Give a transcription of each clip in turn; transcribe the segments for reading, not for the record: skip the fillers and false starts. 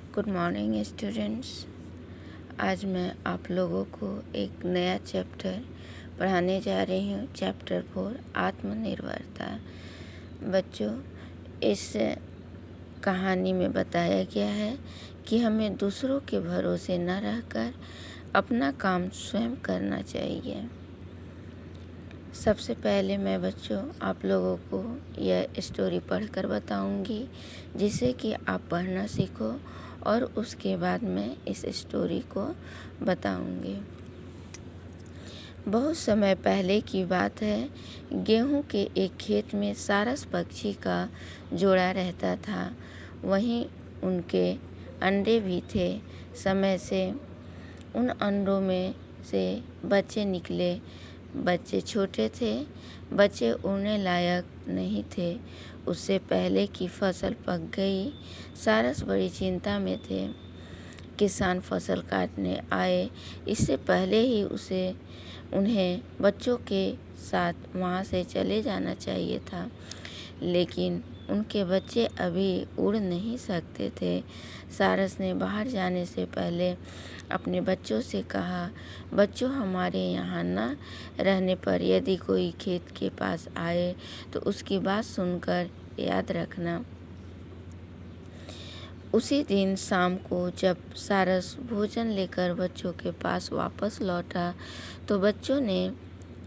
Good morning students. आज मैं आप लोगों को एक नया चैप्टर पढ़ाने जा रही हूँ। चैप्टर 4 आत्मनिर्भरता। बच्चों, इस कहानी में बताया गया है कि हमें दूसरों के भरोसे न रहकर अपना काम स्वयं करना चाहिए। सबसे पहले मैं बच्चों आप लोगों को यह स्टोरी पढ़कर बताऊंगी, जिससे कि आप पढ़ना सीखो और उसके बाद मैं इस स्टोरी को बताऊंगी। बहुत समय पहले की बात है। गेहूं के एक खेत में सारस पक्षी का जोड़ा रहता था। वहीं उनके अंडे भी थे। समय से उन अंडों में से बच्चे निकले। बच्चे छोटे थे, बच्चे उड़ने लायक नहीं थे। उससे पहले कि फसल पक गई, सारस बड़ी चिंता में थे। किसान फसल काटने आए, इससे पहले ही उन्हें बच्चों के साथ वहाँ से चले जाना चाहिए था, लेकिन उनके बच्चे अभी उड़ नहीं सकते थे। सारस ने बाहर जाने से पहले अपने बच्चों से कहा, बच्चों, हमारे यहाँ न रहने पर यदि कोई खेत के पास आए तो उसकी बात सुनकर याद रखना। उसी दिन शाम को जब सारस भोजन लेकर बच्चों के पास वापस लौटा तो बच्चों ने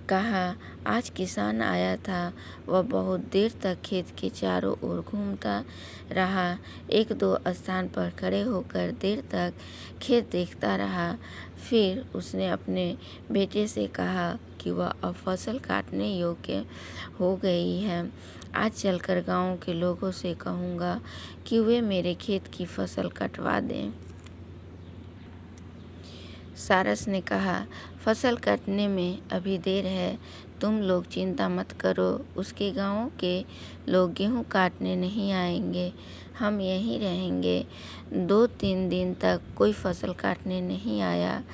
कहा, आज किसान आया था। वह बहुत देर तक खेत के चारों ओर घूमता रहा। एक दो स्थान पर खड़े होकर देर तक खेत देखता रहा। फिर उसने अपने बेटे से कहा कि वह अब फसल काटने योग्य हो गई है। आज चलकर गांव के लोगों से कहूँगा कि वे मेरे खेत की फसल कटवा दें। सारस ने कहा, फसल कटने में अभी देर है, तुम लोग चिंता मत करो। उसके गांव के लोग गेहूं काटने नहीं आएंगे, हम यहीं रहेंगे। 2-3 दिन तक कोई फसल काटने नहीं आया।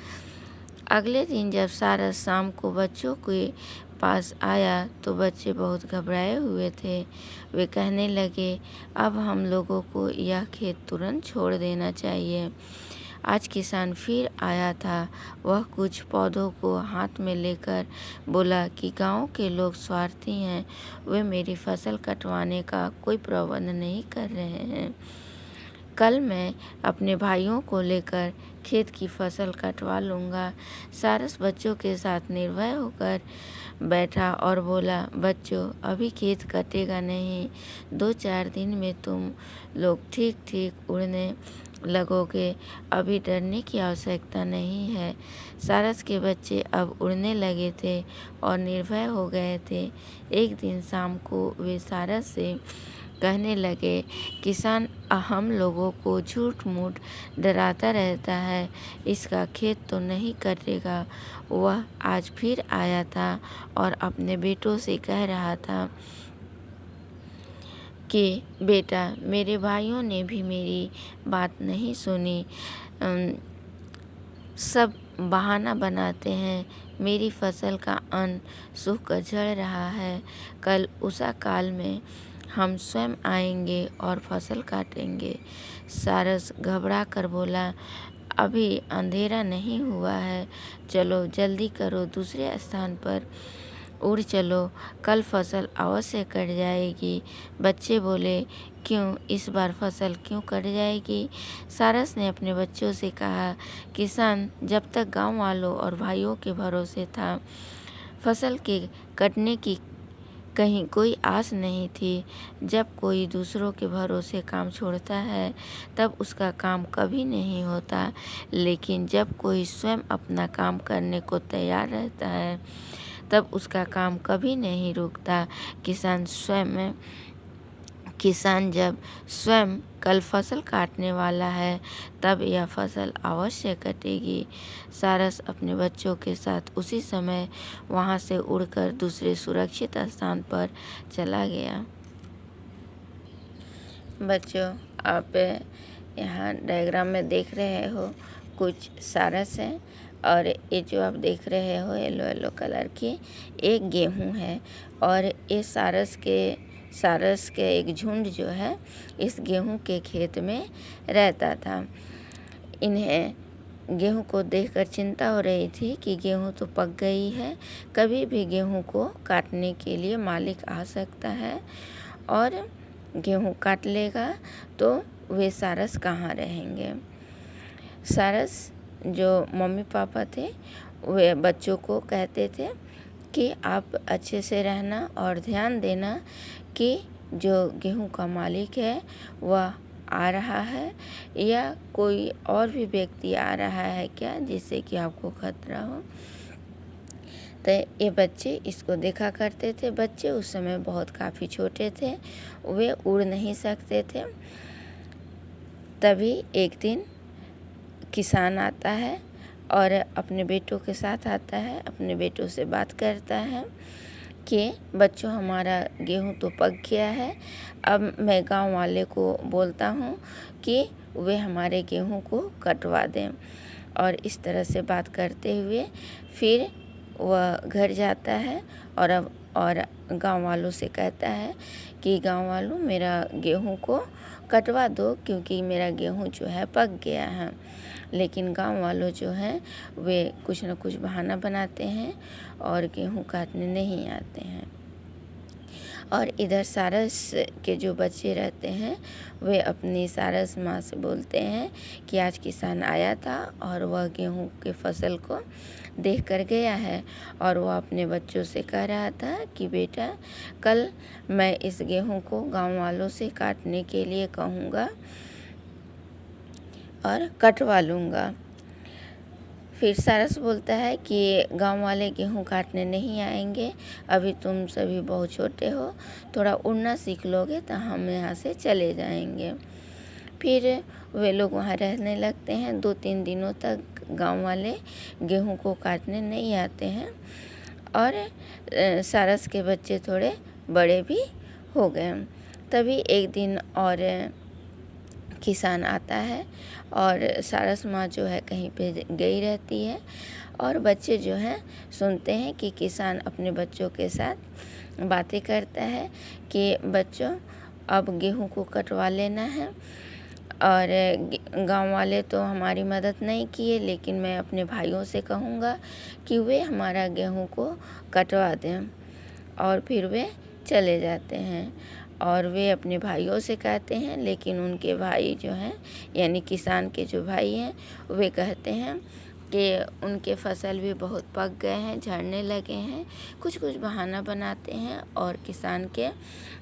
अगले दिन जब सारस शाम को बच्चों के पास आया तो बच्चे बहुत घबराए हुए थे। वे कहने लगे, अब हम लोगों को यह खेत तुरंत छोड़ देना चाहिए। आज किसान फिर आया था। वह कुछ पौधों को हाथ में लेकर बोला कि गांव के लोग स्वार्थी हैं, वे मेरी फसल कटवाने का कोई प्रबंध नहीं कर रहे हैं। कल मैं अपने भाइयों को लेकर खेत की फसल कटवा लूँगा। सारस बच्चों के साथ निर्भय होकर बैठा और बोला, बच्चों, अभी खेत कटेगा नहीं। 2-4 दिन में तुम लोग ठीक ठीक उड़ने लगोगे। अभी डरने की आवश्यकता नहीं है। सारस के बच्चे अब उड़ने लगे थे और निर्भय हो गए थे। एक दिन शाम को वे सारस से कहने लगे, किसान हम लोगों को झूठ मूठ डराता रहता है, इसका खेत तो नहीं कटेगा। वह आज फिर आया था और अपने बेटों से कह रहा था कि बेटा, मेरे भाइयों ने भी मेरी बात नहीं सुनी। सब बहाना बनाते हैं। मेरी फसल का अन्न सूख कर झड़ रहा है। कल उषा काल में हम स्वयं आएंगे और फसल काटेंगे। सारस घबरा कर बोला, अभी अंधेरा नहीं हुआ है, चलो जल्दी करो, दूसरे स्थान पर उड़ चलो, कल फसल अवश्य कट जाएगी। बच्चे बोले, क्यों, इस बार फसल क्यों कट जाएगी? सारस ने अपने बच्चों से कहा, किसान जब तक गांव वालों और भाइयों के भरोसे था, फसल के कटने की कहीं कोई आस नहीं थी। जब कोई दूसरों के भरोसे काम छोड़ता है तब उसका काम कभी नहीं होता, लेकिन जब कोई स्वयं अपना काम करने को तैयार रहता है तब उसका काम कभी नहीं रुकता। किसान जब स्वयं कल फसल काटने वाला है तब यह फसल अवश्य कटेगी। सारस अपने बच्चों के साथ उसी समय वहां से उड़कर दूसरे सुरक्षित स्थान पर चला गया। बच्चों, आप यहाँ डायग्राम में देख रहे हो, कुछ सारस है और ये जो आप देख रहे हो येलो येलो कलर की, एक गेहूं है और ये सारस के सारस के एक झुंड जो है इस गेहूं के खेत में रहता था। इन्हें गेहूं को देखकर चिंता हो रही थी कि गेहूं तो पक गई है, कभी भी गेहूं को काटने के लिए मालिक आ सकता है और गेहूं काट लेगा तो वे सारस कहाँ रहेंगे। सारस जो मम्मी पापा थे वे बच्चों को कहते थे कि आप अच्छे से रहना और ध्यान देना कि जो गेहूं का मालिक है वह आ रहा है या कोई और भी व्यक्ति आ रहा है क्या, जिससे कि आपको खतरा हो। तो ये बच्चे इसको देखा करते थे। बच्चे उस समय बहुत काफ़ी छोटे थे, वे उड़ नहीं सकते थे। तभी एक दिन किसान आता है और अपने बेटों के साथ आता है, अपने बेटों से बात करता है कि बच्चों हमारा गेहूं तो पक गया है, अब मैं गांव वाले को बोलता हूं कि वे हमारे गेहूं को कटवा दें। और इस तरह से बात करते हुए फिर वह घर जाता है और गांव वालों से कहता है कि गांव वालों मेरा गेहूं को कटवा दो क्योंकि मेरा गेहूं जो है पक गया है। लेकिन गांव वालों जो हैं वे कुछ न कुछ बहाना बनाते हैं और गेहूं काटने नहीं आते हैं। और इधर सारस के जो बच्चे रहते हैं वे अपनी सारस माँ से बोलते हैं कि आज किसान आया था और वह गेहूं के फसल को देख कर गया है और वह अपने बच्चों से कह रहा था कि बेटा कल मैं इस गेहूं को गांव वालों से काटने के लिए कहूँगा और कटवा लूँगा। फिर सारस बोलता है कि गांव वाले गेहूं काटने नहीं आएंगे, अभी तुम सभी बहुत छोटे हो, थोड़ा उड़ना सीख लोगे तो हम यहाँ से चले जाएंगे। फिर वे लोग वहाँ रहने लगते हैं। 2-3 दिनों तक गांव वाले गेहूं को काटने नहीं आते हैं और सारस के बच्चे थोड़े बड़े भी हो गए। तभी एक दिन और किसान आता है और सारस माँ जो है कहीं पे गई रहती है और बच्चे जो हैं सुनते हैं कि किसान अपने बच्चों के साथ बातें करता है कि बच्चों अब गेहूं को कटवा लेना है और गांव वाले तो हमारी मदद नहीं किए, लेकिन मैं अपने भाइयों से कहूँगा कि वे हमारा गेहूं को कटवा दें। और फिर वे चले जाते हैं और वे अपने भाइयों से कहते हैं, लेकिन उनके भाई जो हैं यानी किसान के जो भाई हैं वे कहते हैं कि उनके फसल भी बहुत पक गए हैं, झड़ने लगे हैं, कुछ कुछ बहाना बनाते हैं और किसान के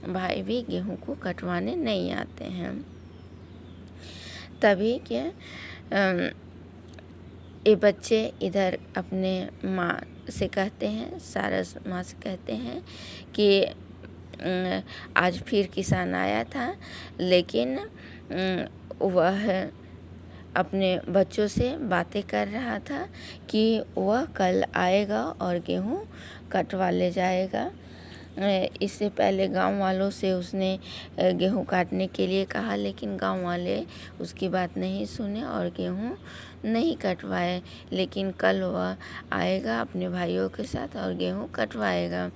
भाई भी गेहूं को कटवाने नहीं आते हैं। तभी के ये बच्चे इधर अपने माँ से कहते हैं, सारस माँ से कहते हैं कि आज फिर किसान आया था, लेकिन वह अपने बच्चों से बातें कर रहा था कि वह कल आएगा और गेहूं कटवा ले जाएगा। इससे पहले गांव वालों से उसने गेहूं काटने के लिए कहा, लेकिन गांव वाले उसकी बात नहीं सुने और गेहूं नहीं कटवाए। लेकिन कल वह आएगा अपने भाइयों के साथ और गेहूं कटवाएगा।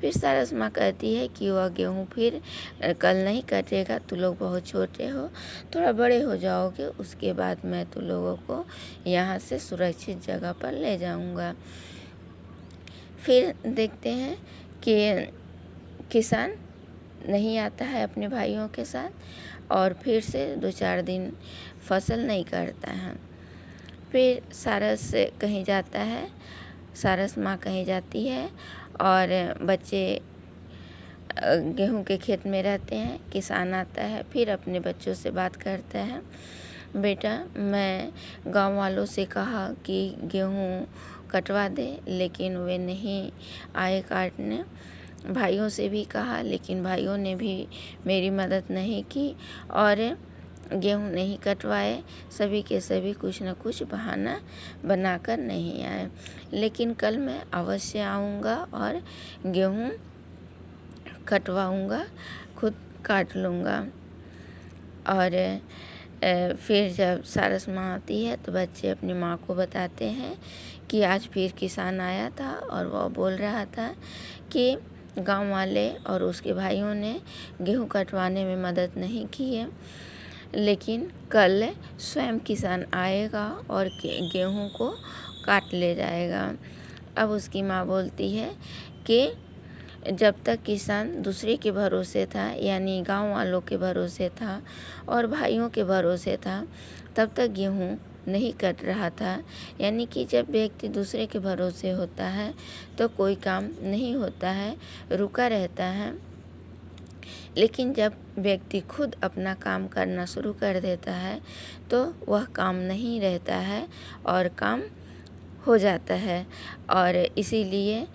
फिर सारस माँ कहती है कि वह गेहूं फिर कल नहीं कटेगा, तुम लोग बहुत छोटे हो, थोड़ा बड़े हो जाओगे, उसके बाद मैं तुम लोगों को यहाँ से सुरक्षित जगह पर ले जाऊँगा। फिर देखते हैं कि किसान नहीं आता है अपने भाइयों के साथ और फिर से 2-4 दिन फसल नहीं करता है। फिर सारस कहीं जाता है, सारस माँ कहीं जाती है और बच्चे गेहूं के खेत में रहते हैं। किसान आता है, फिर अपने बच्चों से बात करता है, बेटा मैं गांव वालों से कहा कि गेहूं कटवा दे, लेकिन वे नहीं आए काटने। भाइयों से भी कहा, लेकिन भाइयों ने भी मेरी मदद नहीं की और गेहूं नहीं कटवाए। सभी के सभी कुछ न कुछ बहाना बनाकर नहीं आए, लेकिन कल मैं अवश्य आऊँगा और गेहूं कटवाऊँगा, खुद काट लूँगा। और फिर जब सारस माँ आती है तो बच्चे अपनी माँ को बताते हैं कि आज फिर किसान आया था और वह बोल रहा था कि गांव वाले और उसके भाइयों ने गेहूं कटवाने में मदद नहीं की है, लेकिन कल स्वयं किसान आएगा और गेहूं को काट ले जाएगा। अब उसकी माँ बोलती है कि जब तक किसान दूसरे के भरोसे था, यानी गांव वालों के भरोसे था और भाइयों के भरोसे था, तब तक गेहूं नहीं कट रहा था। यानी कि जब व्यक्ति दूसरे के भरोसे होता है तो कोई काम नहीं होता है, रुका रहता है। लेकिन जब व्यक्ति खुद अपना काम करना शुरू कर देता है तो वह काम नहीं रहता है और काम हो जाता है। और इसीलिए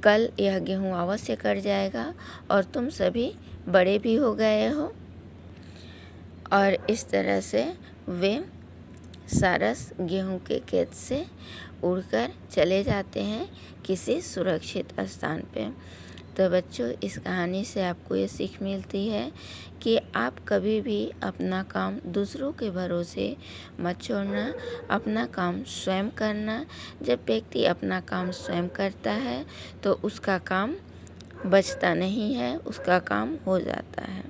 कल यह गेहूं अवश्य कट जाएगा और तुम सभी बड़े भी हो गए हो। और इस तरह से वे सारस गेहूं के खेत से उड़कर चले जाते हैं किसी सुरक्षित स्थान पे। तो बच्चों, इस कहानी से आपको ये सीख मिलती है कि आप कभी भी अपना काम दूसरों के भरोसे मत छोड़ना, अपना काम स्वयं करना। जब व्यक्ति अपना काम स्वयं करता है तो उसका काम बचता नहीं है, उसका काम हो जाता है।